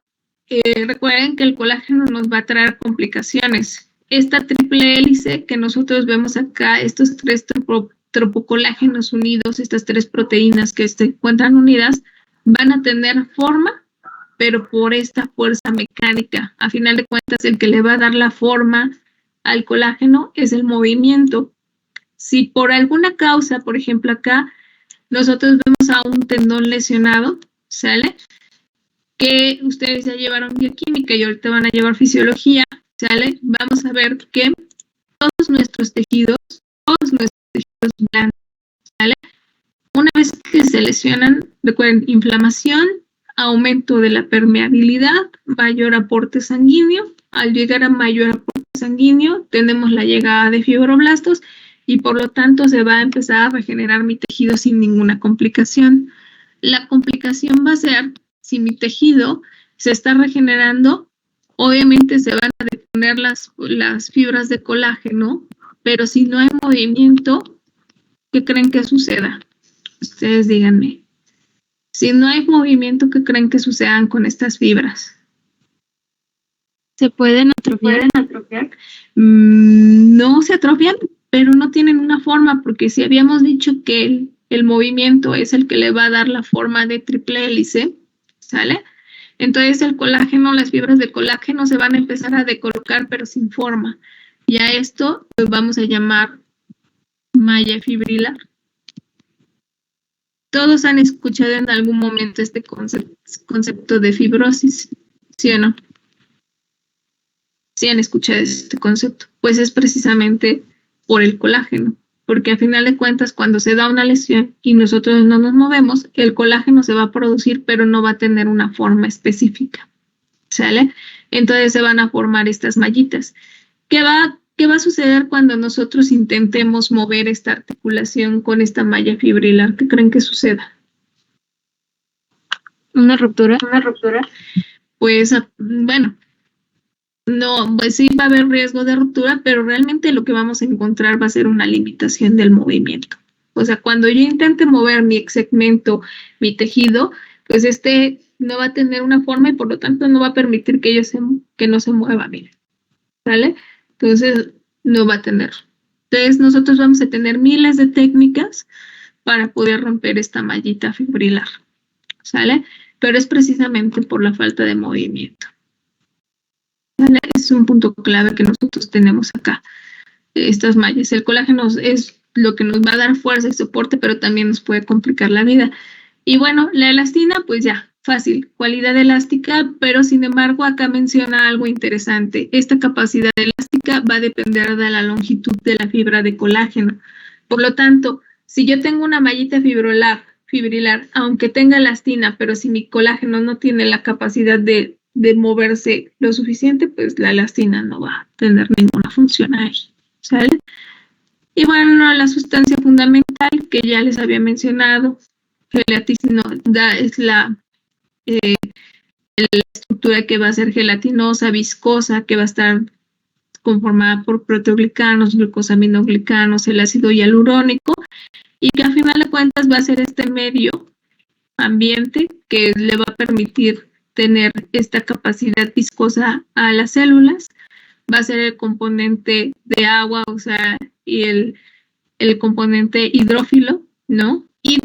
recuerden que el colágeno nos va a traer complicaciones. Esta triple hélice que nosotros vemos acá, estos tres tropocolágenos unidos, estas tres proteínas que se encuentran unidas, van a tener forma, pero por esta fuerza mecánica. A final de cuentas, el que le va a dar la forma al colágeno es el movimiento. Si por alguna causa, por ejemplo acá, nosotros vemos a un tendón lesionado, ¿sale? Que ustedes ya llevaron bioquímica y ahorita van a llevar fisiología, ¿sale? Vamos a ver que todos nuestros tejidos blandos, ¿sale? Una vez que se lesionan, recuerden, inflamación, aumento de la permeabilidad, mayor aporte sanguíneo. Al llegar a mayor aporte sanguíneo, tenemos la llegada de fibroblastos y por lo tanto se va a empezar a regenerar mi tejido sin ninguna complicación. La complicación va a ser si mi tejido se está regenerando, obviamente se van a deponer las fibras de colágeno, pero si no hay movimiento, ¿qué creen que suceda? Ustedes díganme. Si no hay movimiento, ¿qué creen que sucedan con estas fibras? ¿Se pueden atrofiar? No se atrofian, pero no tienen una forma, porque si habíamos dicho que el movimiento es el que le va a dar la forma de triple hélice, ¿sale? Entonces el colágeno, las fibras de colágeno se van a empezar a decolocar, pero sin forma. Y a esto lo vamos a llamar malla fibrilar. Todos han escuchado en algún momento este concepto de fibrosis, ¿sí o no? ¿Sí han escuchado este concepto? Pues es precisamente por el colágeno, porque a final de cuentas cuando se da una lesión y nosotros no nos movemos, el colágeno se va a producir, pero no va a tener una forma específica, ¿sale? Entonces se van a formar estas mallitas. ¿Qué va a suceder cuando nosotros intentemos mover esta articulación con esta malla fibrilar? ¿Qué creen que suceda? Una ruptura. Pues, bueno, no, pues sí va a haber riesgo de ruptura, pero realmente lo que vamos a encontrar va a ser una limitación del movimiento. O sea, cuando yo intente mover mi segmento, mi tejido, pues no va a tener una forma y por lo tanto no va a permitir que no se mueva, miren, ¿sale? Entonces, no va a tener. Entonces, nosotros vamos a tener miles de técnicas para poder romper esta mallita fibrilar, ¿sale? Pero es precisamente por la falta de movimiento. ¿Sale? Es un punto clave que nosotros tenemos acá, estas mallas. El colágeno es lo que nos va a dar fuerza y soporte, pero también nos puede complicar la vida. Y bueno, la elastina, pues ya, fácil, cualidad elástica, pero sin embargo acá menciona algo interesante. Esta capacidad elástica va a depender de la longitud de la fibra de colágeno. Por lo tanto, si yo tengo una mallita fibrilar, aunque tenga elastina, pero si mi colágeno no tiene la capacidad de moverse lo suficiente, pues la elastina no va a tener ninguna función ahí, ¿sale? Y bueno, la sustancia fundamental que ya les había mencionado, gelatina, es la estructura que va a ser gelatinosa, viscosa, que va a estar conformada por proteoglicanos, glucosaminoglicanos, el ácido hialurónico, y que a final de cuentas va a ser este medio ambiente que le va a permitir tener esta capacidad viscosa a las células, va a ser el componente de agua, o sea, y el componente hidrófilo, ¿no? Y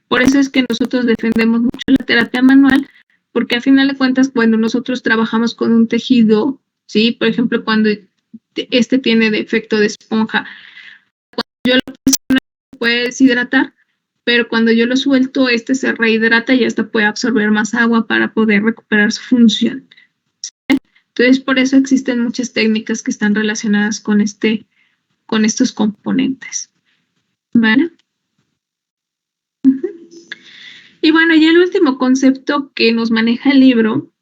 por eso es que nosotros defendemos mucho la terapia manual, porque a final de cuentas cuando nosotros trabajamos con un tejido, ¿sí? Por ejemplo, cuando tiene defecto de esponja, cuando yo lo presiono se puede deshidratar, pero cuando yo lo suelto, se rehidrata y hasta puede absorber más agua para poder recuperar su función. ¿Sí? Entonces, por eso existen muchas técnicas que están relacionadas con estos componentes. ¿Vale? Y bueno, ya el último concepto que nos maneja el libro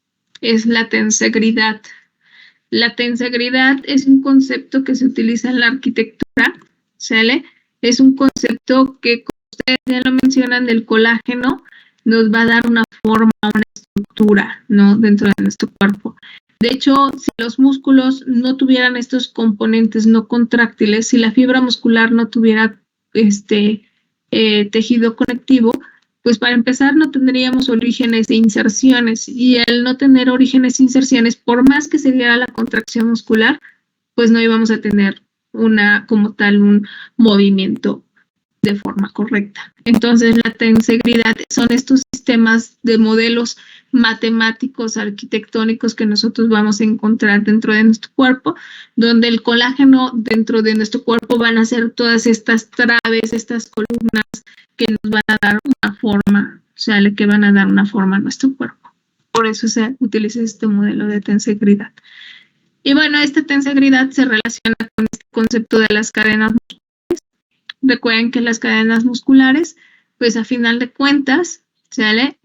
es la tensegridad. La tensegridad es un concepto que se utiliza en la arquitectura, ¿sale? Es un concepto que, como ustedes ya lo mencionan, del colágeno, nos va a dar una forma, una estructura, ¿no? Dentro de nuestro cuerpo. De hecho, si los músculos no tuvieran estos componentes no contráctiles, si la fibra muscular no tuviera tejido conectivo, pues para empezar no tendríamos orígenes e inserciones, y al no tener orígenes e inserciones, por más que se diera la contracción muscular, pues no íbamos a tener como tal un movimiento de forma correcta. Entonces la tensegridad son estos sistemas de modelos matemáticos, arquitectónicos que nosotros vamos a encontrar dentro de nuestro cuerpo, donde el colágeno dentro de nuestro cuerpo van a ser todas estas traves, estas columnas que nos van a dar una forma, o sea, que van a dar una forma a nuestro cuerpo. Por eso se utiliza este modelo de tensegridad. Y bueno, esta tensegridad se relaciona con este concepto de las cadenas musculares. Recuerden que las cadenas musculares, pues a final de cuentas, ¿sale?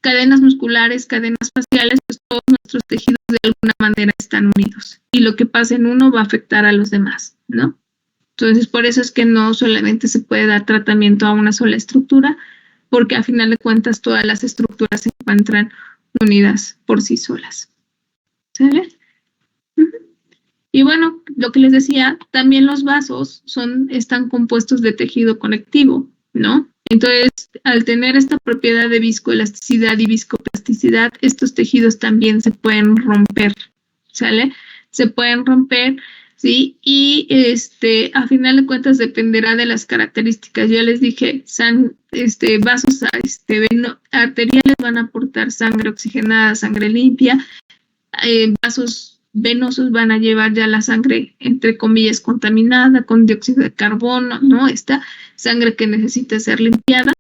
Cadenas musculares, cadenas faciales, pues todos nuestros tejidos de alguna manera están unidos. Y lo que pasa en uno va a afectar a los demás, ¿no? Entonces, por eso es que no solamente se puede dar tratamiento a una sola estructura, porque a final de cuentas todas las estructuras se encuentran unidas por sí solas. ¿Sale? Y bueno, lo que les decía, también los vasos están compuestos de tejido conectivo, ¿no? Entonces, al tener esta propiedad de viscoelasticidad y viscoplasticidad, estos tejidos también se pueden romper, ¿sale? Se pueden romper, ¿sí? Y a final de cuentas dependerá de las características. Ya les dije, vasos arteriales van a aportar sangre oxigenada, sangre limpia. Vasos venosos van a llevar ya la sangre, entre comillas, contaminada con dióxido de carbono, ¿no? Esta sangre que necesita ser limpiada.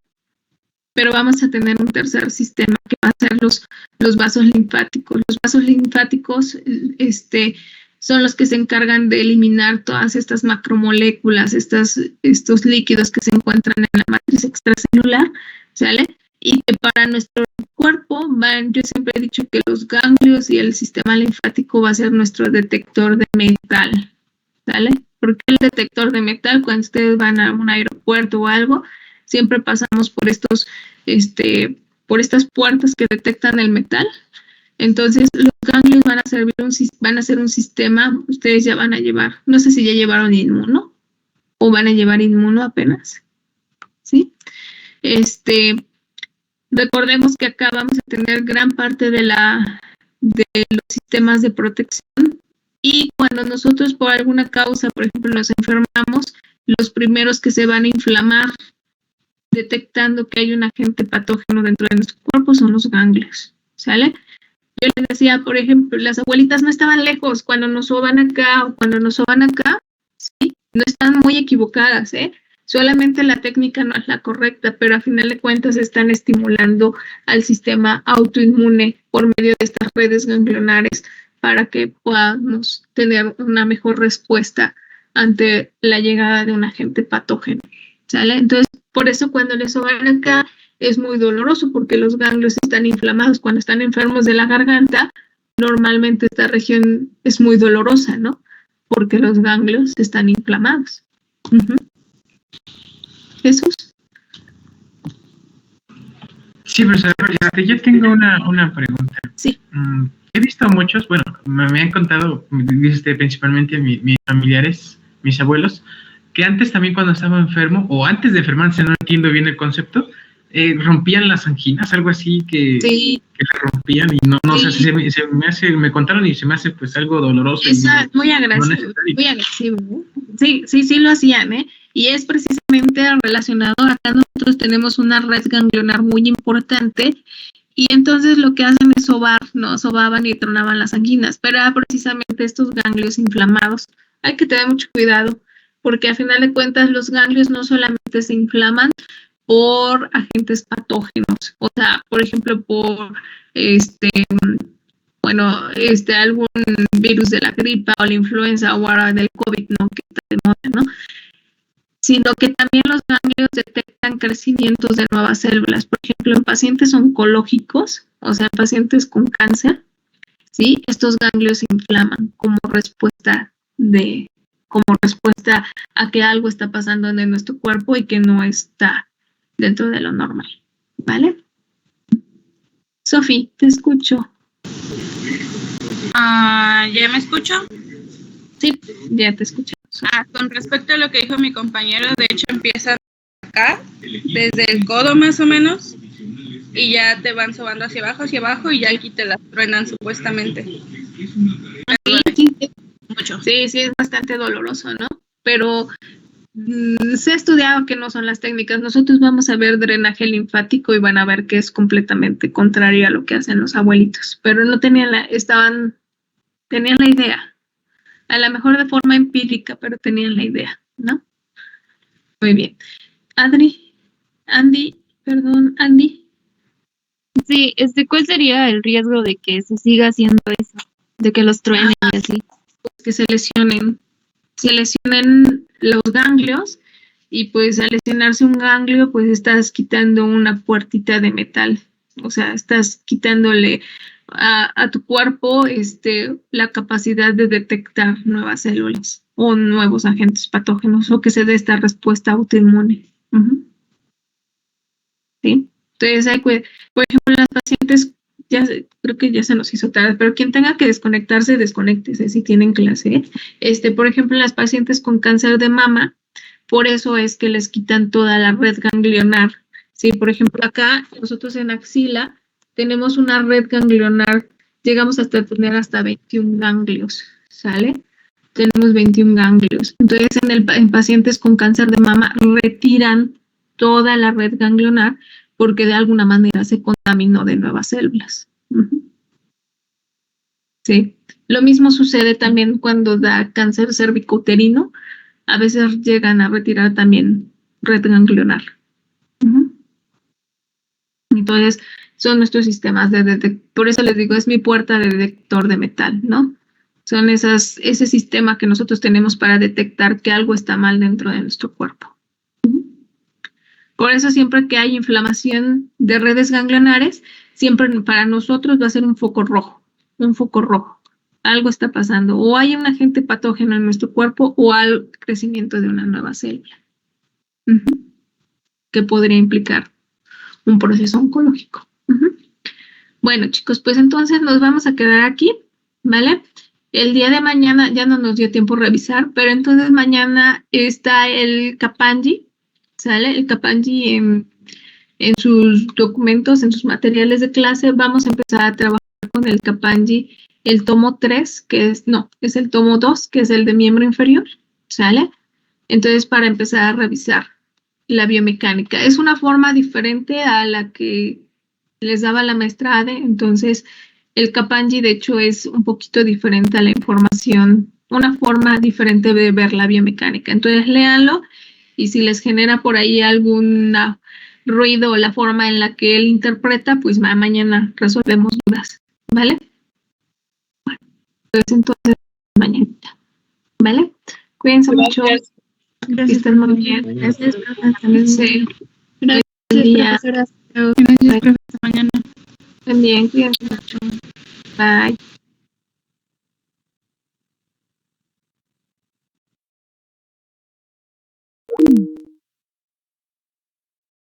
Pero vamos a tener un tercer sistema que va a ser los vasos linfáticos. Los vasos linfáticos son los que se encargan de eliminar todas estas macromoléculas, estos líquidos que se encuentran en la matriz extracelular, ¿sale? Y que para nuestro cuerpo yo siempre he dicho que los ganglios y el sistema linfático va a ser nuestro detector de metal, ¿sale? Porque el detector de metal, cuando ustedes van a un aeropuerto o algo, siempre pasamos por por estas puertas que detectan el metal. Entonces, los ganglios van a ser un sistema, ustedes ya van a llevar, no sé si ya llevaron inmuno o van a llevar inmuno apenas, ¿sí? Recordemos que acá vamos a tener gran parte de los sistemas de protección, y cuando nosotros por alguna causa, por ejemplo, nos enfermamos, los primeros que se van a inflamar detectando que hay un agente patógeno dentro de nuestro cuerpo son los ganglios, ¿sale? Yo les decía, por ejemplo, las abuelitas no estaban lejos cuando nos soban acá o cuando nos soban acá, ¿sí? No están muy equivocadas, ¿eh? Solamente la técnica no es la correcta, pero a final de cuentas están estimulando al sistema autoinmune por medio de estas redes ganglionares para que podamos tener una mejor respuesta ante la llegada de un agente patógeno, ¿sale? Entonces, por eso cuando les soban acá es muy doloroso, porque los ganglios están inflamados. Cuando están enfermos de la garganta, normalmente esta región es muy dolorosa, ¿no? Porque los ganglios están inflamados. Jesús. Sí, profesor, yo tengo una pregunta. Sí. He visto muchos, bueno, me han contado, principalmente mis familiares, mis abuelos, que antes también cuando estaba enfermo, o antes de enfermarse, no entiendo bien el concepto, rompían las anginas, algo así que le rompían, y no Sí. sé, me contaron y se me hace pues algo doloroso. Eso es muy agresivo, muy agresivo, ¿eh? Sí lo hacían, ¿eh? Y es precisamente relacionado, acá nosotros tenemos una red ganglionar muy importante, y entonces lo que hacen es sobar, ¿no? Sobaban y tronaban las anginas, pero era precisamente estos ganglios inflamados. Hay que tener mucho cuidado, porque a final de cuentas los ganglios no solamente se inflaman por agentes patógenos, o sea, por ejemplo, por algún virus de la gripa o la influenza o ahora del COVID, ¿no? Que está de moda, ¿no? Sino que también los ganglios detectan crecimientos de nuevas células. Por ejemplo, en pacientes oncológicos, o sea, pacientes con cáncer, ¿sí? Estos ganglios se inflaman como respuesta a que algo está pasando en nuestro cuerpo y que no está dentro de lo normal, ¿vale? Sofi, te escucho. ¿Ya me escucho? Sí, ya te escucho. Con respecto a lo que dijo mi compañero, de hecho empieza acá, desde el codo más o menos, y ya te van sobando hacia abajo, y ya aquí te las truenan supuestamente. Mucho. Sí, es bastante doloroso, ¿no? Pero se ha estudiado que no son las técnicas. Nosotros vamos a ver drenaje linfático y van a ver que es completamente contrario a lo que hacen los abuelitos, pero no tenían tenían la idea. A lo mejor de forma empírica, pero tenían la idea, ¿no? Muy bien. Andy. Sí, ¿cuál sería el riesgo de que se siga haciendo eso? De que los truenen y así. Que se lesionen los ganglios, y pues al lesionarse un ganglio, pues estás quitando una puertita de metal. O sea, estás quitándole a tu cuerpo la capacidad de detectar nuevas células o nuevos agentes patógenos, o que se dé esta respuesta autoinmune. ¿Sí? Entonces, por ejemplo, las pacientes, creo que ya se nos hizo tarde, pero quien tenga que desconectarse, desconéctese si tienen clase. Por ejemplo, las pacientes con cáncer de mama, por eso es que les quitan toda la red ganglionar. Sí, por ejemplo, acá nosotros en axila tenemos una red ganglionar, llegamos hasta tener hasta 21 ganglios, ¿sale? Tenemos 21 ganglios. Entonces, en pacientes con cáncer de mama retiran toda la red ganglionar porque de alguna manera se contaminó de nuevas células. Sí. Lo mismo sucede también cuando da cáncer cervicouterino. A veces llegan a retirar también red ganglionar. Entonces, son nuestros sistemas de detector. Por eso les digo, es mi puerta de detector de metal, ¿no? Son ese sistema que nosotros tenemos para detectar que algo está mal dentro de nuestro cuerpo. Por eso siempre que hay inflamación de redes ganglionares, siempre para nosotros va a ser un foco rojo. Algo está pasando. O hay un agente patógeno en nuestro cuerpo o al crecimiento de una nueva célula. Que podría implicar un proceso oncológico. Bueno, chicos, pues entonces nos vamos a quedar aquí, ¿vale? El día de mañana ya no nos dio tiempo a revisar, pero entonces mañana está el Kappanji, ¿sale? El Kappanji en sus documentos, en sus materiales de clase. Vamos a empezar a trabajar con el Kappanji, el tomo 3, es el tomo 2, que es el de miembro inferior, ¿sale? Entonces, para empezar a revisar la biomecánica. Es una forma diferente a la que les daba la maestra Ade, entonces el Kappanji de hecho es un poquito diferente a la información, una forma diferente de ver la biomecánica. Entonces léanlo y si les genera por ahí algún ruido o la forma en la que él interpreta, pues mañana resolvemos dudas, ¿vale? Bueno, pues entonces mañana, ¿vale? Cuídense mucho. Gracias. Que estén muy bien. Gracias, Sí. Gracias, profesora. Gracias, profe. Hasta mañana. También, cuídense mucho. Bye.